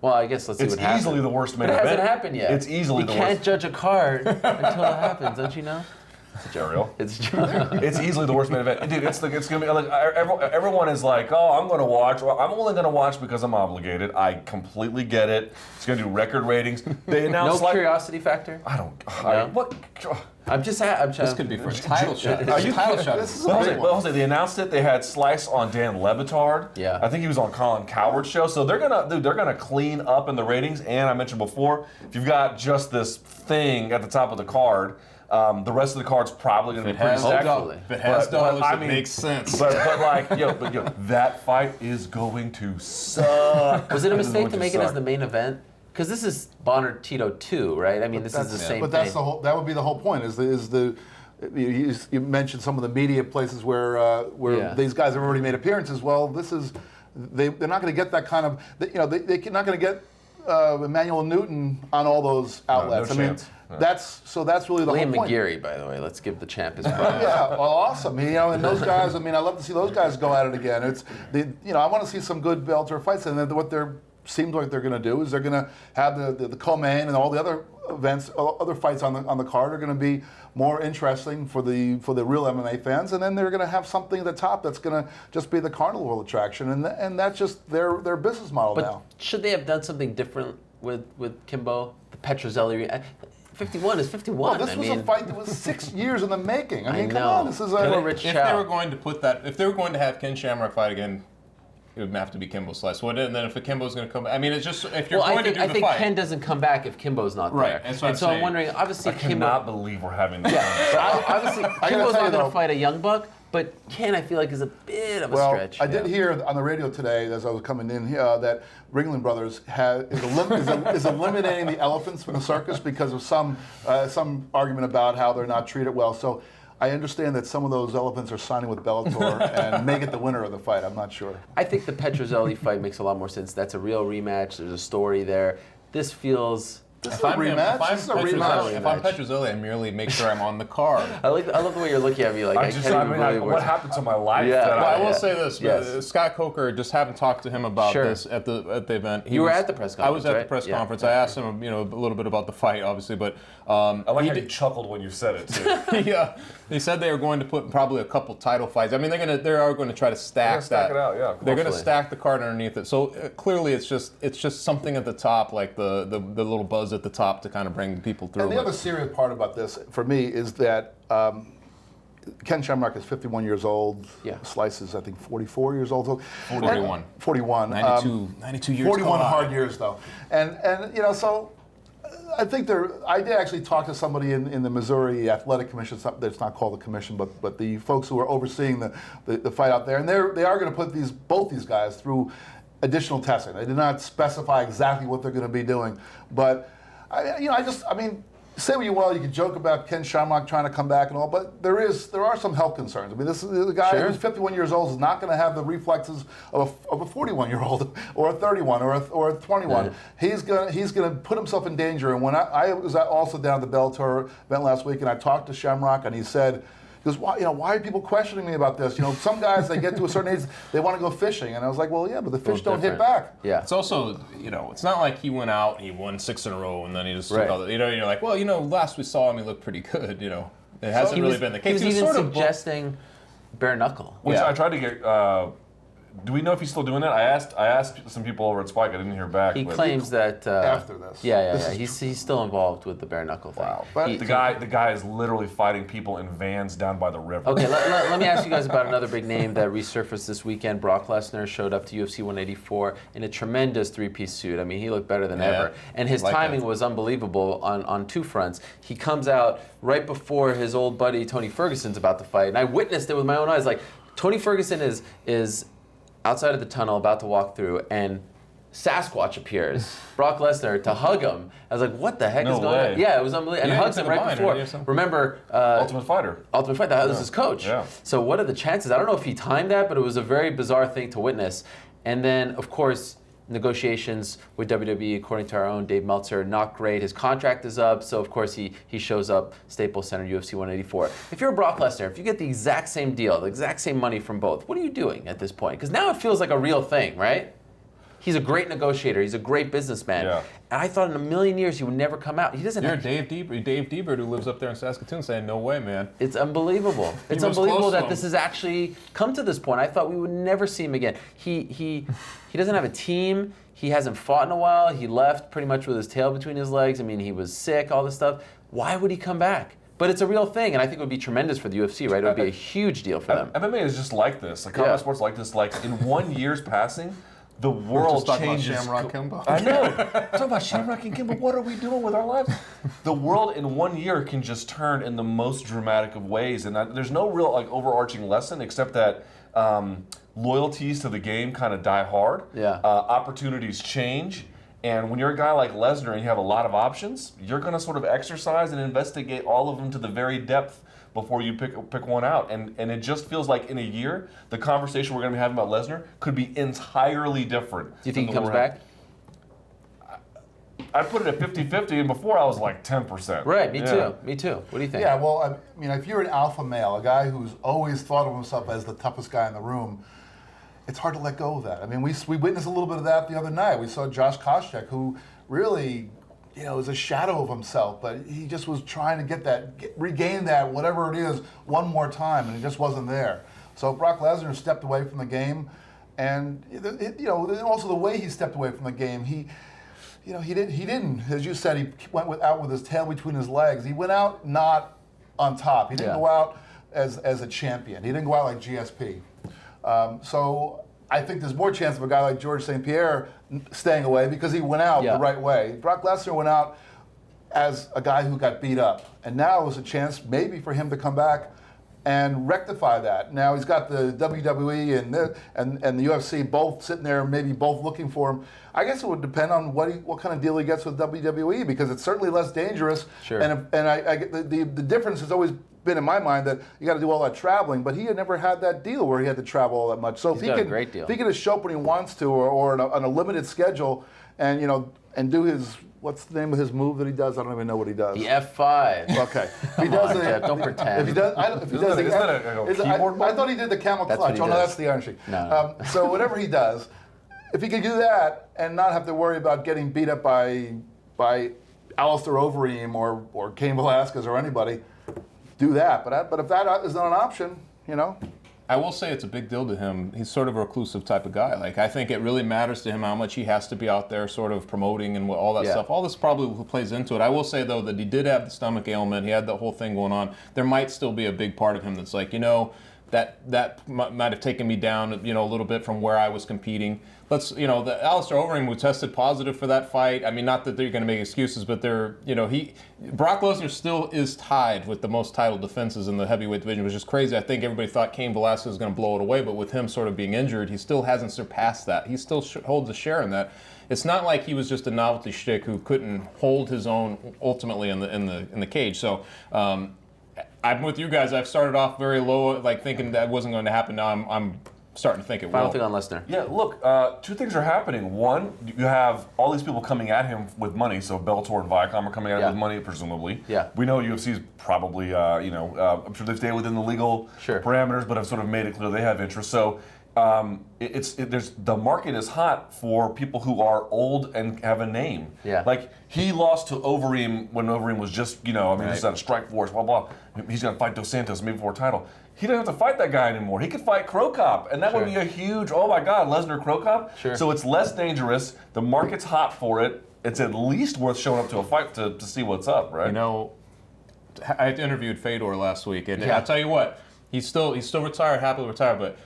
Well, I guess let's see what happens. It's easily the worst main event. It event. hasn't happened yet. It's easily the worst. You can't judge a card until it happens, don't you know? Ariel. It's easily the worst main event. Dude, it's gonna be like everyone is like, oh, I'm gonna watch. Well, I'm only gonna watch because I'm obligated. I completely get it. It's gonna do record ratings. They announced no curiosity factor. I don't. No? What? I'm just. This could be for a title shot. Are you title shot? This is a great one. They announced it. They had Slice on Dan Lebitard. Yeah. I think he was on Colin Cowherd's show. So they're gonna clean up in the ratings. And I mentioned before, if you've got just this thing at the top of the card. The rest of the card's probably going to be pretty stacked. If it has dollars, it makes sense. But that fight is going to suck. Was it a mistake to make it as the main event? Because this is Bonner Tito 2, right? I mean, this is the same But thing. that's the whole. That would be the whole point. You mentioned some of the media places where these guys have already made appearances. Well, they're not going to get that kind of. They're not going to get Emmanuel Newton on all those outlets. No chance. That's really the Liam whole point. McGeary, by the way. Let's give the champ his props. Yeah, well, awesome. And those guys. I love to see those guys go at it again. I want to see some good Bellator fights, and then what seems like they're going to do is they're going to have the co-main and all the other events, other fights on the card are going to be more interesting for the real MMA fans, and then they're going to have something at the top that's going to just be the carnival attraction, and that's just their business model now. But should they have done something different with Kimbo? The Petrozelli. 51 is 51. Well, this was a fight that was 6 years in the making. Come know. on, this is a Rich if they were going to if they were going to have Ken Shamrock fight again, it would have to be Kimbo Slice. And then if Kimbo's going to come, it's just if you're going to do the fight. I think Ken doesn't come back if Kimbo's not there. Right. And so I'm wondering, obviously, I cannot believe we're having this. Obviously, Kimbo's not going to fight a young buck, but Ken, I feel like, is a bit of a stretch. I did hear on the radio today, as I was coming in here, that Ringling Brothers is eliminating the elephants from the circus because of some argument about how they're not treated well. So I understand that some of those elephants are signing with Bellator and may get the winner of the fight. I'm not sure. I think the Petrozelli fight makes a lot more sense. That's a real rematch. There's a story there. This feels... If I'm Petrozelli, I merely make sure I'm on the card. I love the way you're looking at me. Like what happened to my life? Yeah. I will say this: Scott Coker, just haven't talked to him about this at the event. You were at the press conference. I was at the press conference. I asked him, a little bit about the fight, obviously, but I like how you chuckled when you said it too. Yeah, they said they were going to put probably a couple title fights. They are going to try to stack that. It out, yeah. They're going to stack the card underneath it. So clearly, it's just something at the top, like the little buzz at the top to kind of bring people through. And the other serious part about this, for me, is that Ken Shamrock is 51 years old. Yeah. Slice is, I think, 44 years old. 41. 41. 92 years. 41 hard years, though. And so I think I did actually talk to somebody in the Missouri Athletic Commission. That's not called the commission, but the folks who are overseeing the fight out there, and they are going to put both these guys through additional testing. They did not specify exactly what they're going to be doing, but say what you will, you can joke about Ken Shamrock trying to come back and all, but there are some health concerns. This is the guy who's 51 years old is not going to have the reflexes of a 41-year-old or a 31 or a 21. Yeah. He's going to put himself in danger. And when I was also down at the Bellator event last week, and I talked to Shamrock, and he said, why are people questioning me about this? Some guys, they get to a certain age, they want to go fishing. And I was like, well, yeah, but the fish don't hit back. Yeah. It's also, it's not like he went out and he won 6 in a row and then he just took all the, you're like, well, last we saw him, he looked pretty good, It hasn't really been the case. He was even suggesting bare knuckle. Which I tried to get... do we know if he's still doing that? I asked some people over at Spike. I didn't hear back. He claims that after this. Yeah. He's still involved with the bare knuckle thing. Wow. But the guy is literally fighting people in vans down by the river. Okay, let me ask you guys about another big name that resurfaced this weekend. Brock Lesnar showed up to UFC 184 in a tremendous three-piece suit. He looked better than ever. And his timing was unbelievable on two fronts. He comes out right before his old buddy Tony Ferguson's about to fight. And I witnessed it with my own eyes. Like, Tony Ferguson is outside of the tunnel about to walk through, and Sasquatch appears, Brock Lesnar, to hug him. I was like, what the heck is going on? Yeah, it was unbelievable. And hugs him right before. Remember, Ultimate Fighter. Ultimate Fighter, that was his coach. Yeah. So what are the chances? I don't know if he timed that, but it was a very bizarre thing to witness. And then, of course, negotiations with WWE, according to our own Dave Meltzer, not great. His contract is up, so of course he shows up Staples Center, UFC 184. If you're Brock Lesnar, if you get the exact same deal, the exact same money from both, what are you doing at this point? Because now it feels like a real thing, right? He's a great negotiator. He's a great businessman. Yeah. And I thought in a million years he would never come out. He doesn't. You're Dave Diebert, who lives up there in Saskatoon, saying, "No way, man." It's unbelievable. It's unbelievable that this has actually come to this point. I thought we would never see him again. He doesn't have a team. He hasn't fought in a while. He left pretty much with his tail between his legs. I mean, he was sick, all this stuff. Why would he come back? But it's a real thing, and I think it would be tremendous for the UFC, right? It would be a huge deal for them. MMA is just like this. Like combat sports like this. Like in 1 year's passing, the world changes. Shamrock Kimbo. I know. Talking about Shamrock and Kimbo. What are we doing with our lives? The world in 1 year can just turn in the most dramatic of ways, and there's no real like overarching lesson except that loyalties to the game kind of die hard. Yeah. Opportunities change. And when you're a guy like Lesnar and you have a lot of options, you're going to sort of exercise and investigate all of them to the very depth before you pick one out. And it just feels like in a year, the conversation we're going to be having about Lesnar could be entirely different. Do you think he comes back? I'd put it at 50-50, and before I was like 10%. Right, me too. Me too. What do you think? Yeah, well, I mean, if you're an alpha male, a guy who's always thought of himself as the toughest guy in the room, it's hard to let go of that. I mean, we witnessed a little bit of that the other night. We saw Josh Koscheck, who really, is a shadow of himself, but he just was trying to regain that, whatever it is, one more time, and it just wasn't there. So Brock Lesnar stepped away from the game, and also the way he stepped away from the game, he didn't, as you said, he went out with his tail between his legs. He went out not on top. He didn't go out as a champion. He didn't go out like GSP. So I think there's more chance of a guy like George St. Pierre staying away because he went out the right way. Brock Lesnar went out as a guy who got beat up. And now was a chance maybe for him to come back and rectify that. Now he's got the WWE and the UFC both sitting there, maybe both looking for him. I guess it would depend on what kind of deal he gets with WWE because it's certainly less dangerous. Sure. And the difference has always been in my mind that you got to do all that traveling, but he had never had that deal where he had to travel all that much. So if he can just show up when he wants to, or on a limited schedule, and and do his. What's the name of his move that he does? I don't even know what he does. The F5. Okay. He does Jeff, don't pretend. If he does, I thought he did the camel clutch. Oh no, that's the Iron Sheik. No. So whatever he does, if he can do that and not have to worry about getting beat up by Alistair Overeem or Cain Velasquez or anybody, do that. But if that is not an option, I will say it's a big deal to him. He's sort of a reclusive type of guy. Like, I think it really matters to him how much he has to be out there sort of promoting and all that stuff. All this probably plays into it. I will say, though, that he did have the stomach ailment. He had the whole thing going on. There might still be a big part of him that's like, that might have taken me down, a little bit from where I was competing. The Alistair Overeem, who tested positive for that fight. I mean, not that they're going to make excuses, but Brock Lesnar still is tied with the most title defenses in the heavyweight division, which is crazy. I think everybody thought Cain Velasquez was going to blow it away, but with him sort of being injured, he still hasn't surpassed that. He still holds a share in that. It's not like he was just a novelty shtick who couldn't hold his own ultimately in the cage. So. I'm with you guys. I've started off very low, like thinking that wasn't going to happen. Now I'm starting to think it will. Final thing on Lesnar. Yeah, look, two things are happening. One, you have all these people coming at him with money. So Bellator and Viacom are coming at him with money, presumably. Yeah. We know UFC's probably, I'm sure they stay within the legal parameters, but have sort of made it clear they have interest. So the market is hot for people who are old and have a name. Yeah. Like he lost to Overeem when Overeem was just, just at a strike force, blah, blah. He's going to fight Dos Santos, maybe for a title. He doesn't have to fight that guy anymore. He could fight Crow Cop, and that would be a huge, oh my God, Lesnar Crow Cop. Sure. So it's less dangerous. The market's hot for it. It's at least worth showing up to a fight to see what's up, right? I interviewed Fedor last week, and I'll tell you what, he's still retired, happily retired, but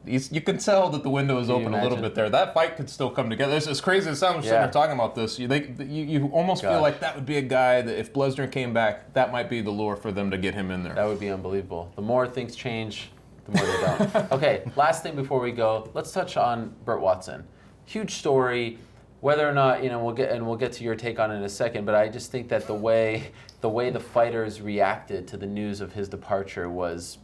you can tell that the window is open a little bit there. That fight could still come together. It's as crazy as it sounds. We're sitting there talking about this. You almost feel like that would be a guy that if Lesnar came back, that might be the lure for them to get him in there. That would be unbelievable. The more things change, the more they don't. Okay, last thing before we go, let's touch on Burt Watson. huge story. Whether or not, we'll get to your take on it in a second, but I just think that the way the fighters reacted to the news of his departure was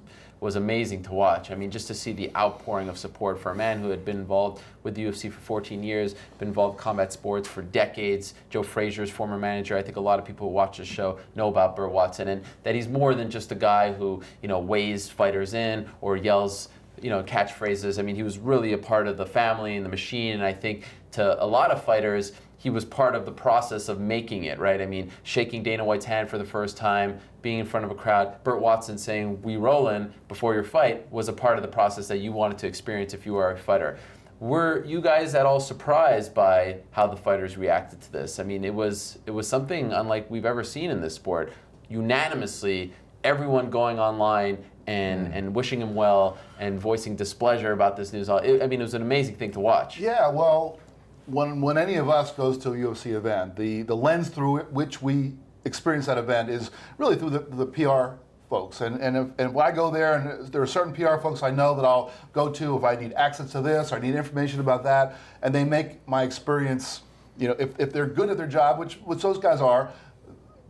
amazing to watch. I mean, just to see the outpouring of support for a man who had been involved with the UFC for 14 years, been involved in combat sports for decades. Joe Frazier's former manager. I think a lot of people who watch this show know about Burt Watson, and that he's more than just a guy who, weighs fighters in or yells, catchphrases. I mean, he was really a part of the family and the machine, and I think to a lot of fighters, he was part of the process of making it, right? I mean, shaking Dana White's hand for the first time, being in front of a crowd, Burt Watson saying, "We rollin'" before your fight was a part of the process that you wanted to experience if you were a fighter. Were you guys at all surprised by how the fighters reacted to this? I mean, it was something unlike we've ever seen in this sport. Unanimously, everyone going online and wishing him well and voicing displeasure about this news. I mean, it was an amazing thing to watch. Yeah, well, when any of us goes to a UFC event, the lens through which we experience that event is really through the PR folks. And when I go there, and there are certain PR folks I know that I'll go to if I need access to this or I need information about that, and they make my experience, if they're good at their job, which those guys are,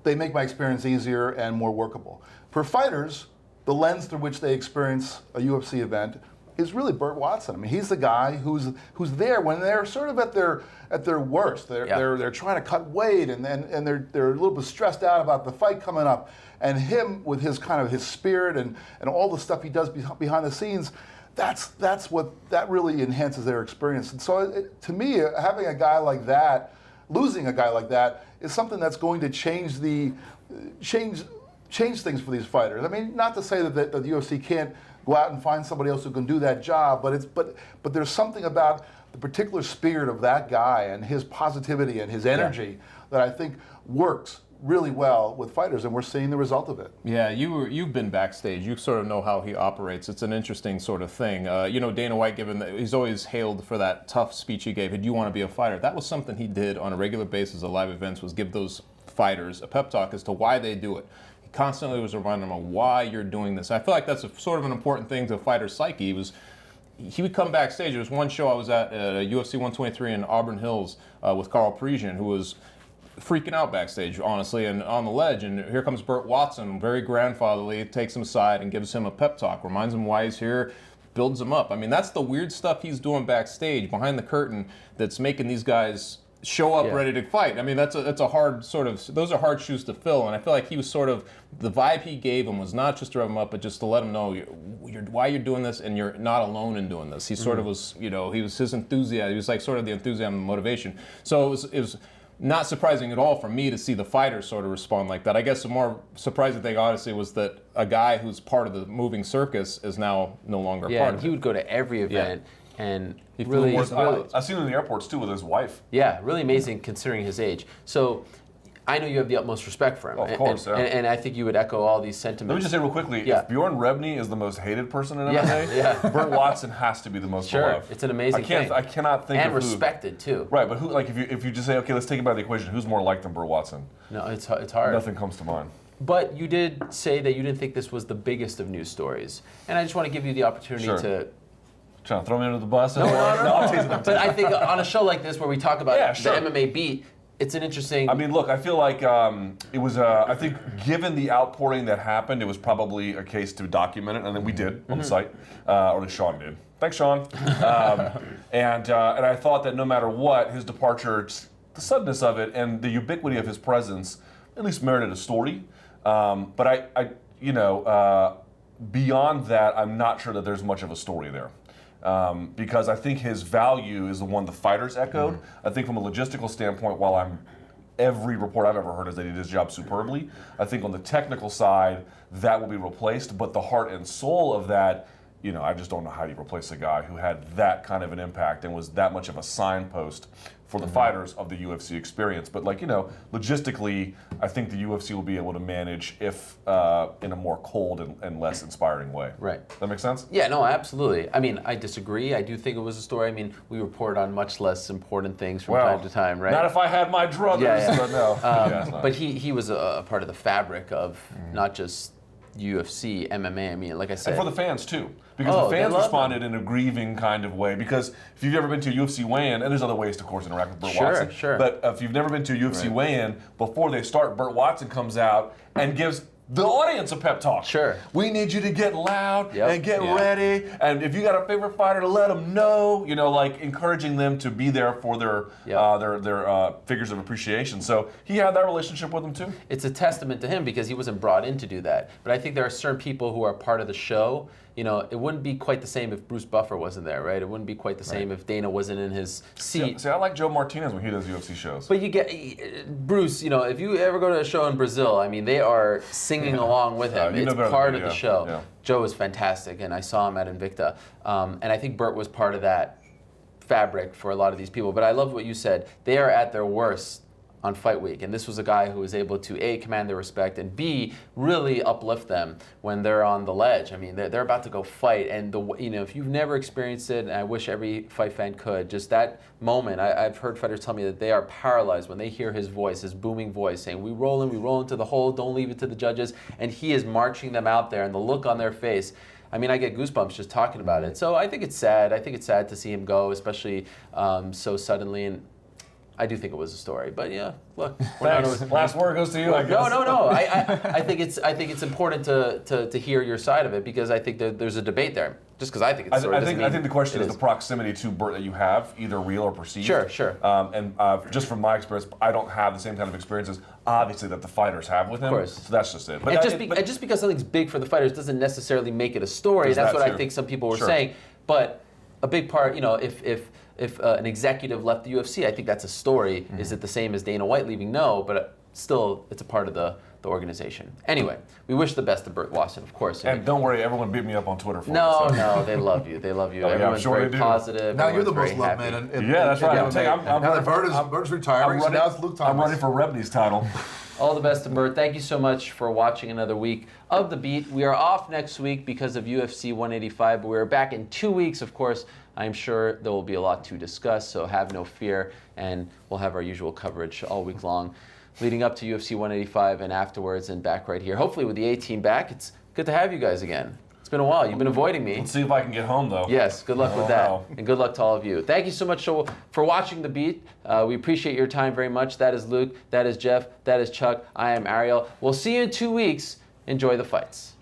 they make my experience easier and more workable. For fighters, the lens through which they experience a UFC event is really Burt Watson. I mean, he's the guy who's there when they're sort of at their worst. They're trying to cut weight and they're a little bit stressed out about the fight coming up. And him with his kind of his spirit and all the stuff he does behind the scenes, that's what really enhances their experience. And so to me, having a guy like that, losing a guy like that, is something that's going to change things for these fighters. I mean, not to say that the UFC can't go out and find somebody else who can do that job, but there's something about the particular spirit of that guy and his positivity and his energy that I think works really well with fighters, and we're seeing the result of it. Yeah, you've been backstage. You sort of know how he operates. It's an interesting sort of thing. Dana White, he's always hailed for that tough speech he gave. Do you want to be a fighter? That was something he did on a regular basis at live events, was give those fighters a pep talk as to why they do it. He constantly was reminding them of why you're doing this. I feel like that's sort of an important thing to a fighter's psyche. He would come backstage. There was one show I was at UFC 123 in Auburn Hills with Carl Parisian, who was freaking out backstage, honestly, and on the ledge. And here comes Burt Watson, very grandfatherly, takes him aside and gives him a pep talk, reminds him why he's here, builds him up. I mean, that's the weird stuff he's doing backstage, behind the curtain, that's making these guys show up ready to fight. I mean, that's a hard those are hard shoes to fill. And I feel like he was sort of, the vibe he gave him was not just to rev him up, but just to let him know why you're doing this, and you're not alone in doing this. He sort of was, he was his enthusiasm. He was like sort of the enthusiasm and motivation. So it was not surprising at all for me to see the fighters sort of respond like that. I guess the more surprising thing, honestly, was that a guy who's part of the moving circus is now no longer part of it. Yeah, he would go to every event. And he really, I've seen him in the airports too with his wife. Yeah, really amazing considering his age. So I know you have the utmost respect for him. Of course, and I think you would echo all these sentiments. Let me just say real quickly, if Bjorn Rebney is the most hated person in MMA, Burt Watson has to be the most beloved. It's an amazing thing. I cannot think and of respected too. Right, but who, like, if you just say, okay, let's take him out of the equation, who's more liked than Burt Watson? No, it's hard. Nothing comes to mind. But you did say that you didn't think this was the biggest of news stories, and I just want to give you the opportunity to. Trying to throw me under the bus? No, I'll tease it. But I think on a show like this where we talk about the MMA Beat, it's an interesting. I mean, look, I feel like it was. I think, given the outpouring that happened, it was probably a case to document it, and then we did on the site, or at least Sean did. Thanks, Sean. And I thought that no matter what, his departure, the suddenness of it, and the ubiquity of his presence, at least merited a story. But I beyond that, I'm not sure that there's much of a story there. Because I think his value is the one the fighters echoed. I think from a logistical standpoint, while every report I've ever heard is that he did his job superbly, I think on the technical side, that will be replaced. But the heart and soul of that, I just don't know how you replace a guy who had that kind of an impact and was that much of a signpost for the fighters of the UFC experience. But logistically, I think the UFC will be able to manage if in a more cold and less inspiring way. Right. That make sense? Yeah, no, absolutely. I mean, I disagree. I do think it was a story. I mean, we report on much less important things from time to time, right? Not if I had my druthers, but no. But he was a part of the fabric of not just UFC, MMA. I mean, like I said. And for the fans, too. Because the fans responded in a grieving kind of way. Because if you've ever been to a UFC weigh-in, and there's other ways to, of course, interact with Burt Watson. Sure. But if you've never been to a UFC weigh-in, before they start, Burt Watson comes out and gives the audience a pep talk. Sure. We need you to get loud and get ready. And if you got a favorite fighter, to let them know. You know, like encouraging them to be there for their figures of appreciation. So he had that relationship with them too. It's a testament to him because he wasn't brought in to do that. But I think there are certain people who are part of the show. You know, it wouldn't be quite the same if Bruce Buffer wasn't there, right? It wouldn't be quite the same if Dana wasn't in his seat. See, I like Joe Martinez when he does UFC shows. But you get Bruce. You know, if you ever go to a show in Brazil, I mean, they are singing along with him. It's part of the show. Yeah. Joe is fantastic, and I saw him at Invicta, and I think Burt was part of that fabric for a lot of these people. But I love what you said. They are at their worst on fight week, and this was a guy who was able to A, command their respect, and B, really uplift them when they're on the ledge. I mean, they're about to go fight, and if you've never experienced it, and I wish every fight fan could, just that moment. I've heard fighters tell me that they are paralyzed when they hear his voice, his booming voice, saying, we roll into the hole, don't leave it to the judges," and he is marching them out there, and the look on their face. I mean, I get goosebumps just talking about it. So I think it's sad. I think it's sad to see him go, especially so suddenly. And I do think it was a story, but yeah, look. Last word goes to you, I guess. No. I think it's important to hear your side of it because I think that there's a debate there. Just because I think it's a story. I think the question is the proximity to Burt that you have, either real or perceived. Sure. And just from my experience, I don't have the same kind of experiences, obviously, that the fighters have with him. Of course. So that's just it. But just because something's big for the fighters doesn't necessarily make it a story. That's what I think some people were saying. But a big part, if an executive left the UFC, I think that's a story. Mm-hmm. Is it the same as Dana White leaving? No, but still, it's a part of the organization. Anyway, we wish the best to Burt Watson, of course. And don't worry, everyone beat me up on Twitter for it. No, they love you. They love you. Everyone's very positive. Now you're the most loved man. That's right. Now that Burt's retiring, so now it's Luke Thomas. I'm running for Rebney's title. All the best to Burt. Thank you so much for watching another week of The Beat. We are off next week because of UFC 185, but we're back in 2 weeks, of course. I'm sure there will be a lot to discuss, so have no fear, and we'll have our usual coverage all week long, leading up to UFC 185 and afterwards, and back right here. Hopefully with the A-team back. It's good to have you guys again. It's been a while. You've been avoiding me. Let's see if I can get home, though. Yes, good luck with that, and good luck to all of you. Thank you so much for watching The Beat. We appreciate your time very much. That is Luke, that is Jeff, that is Chuck. I am Ariel. We'll see you in 2 weeks. Enjoy the fights.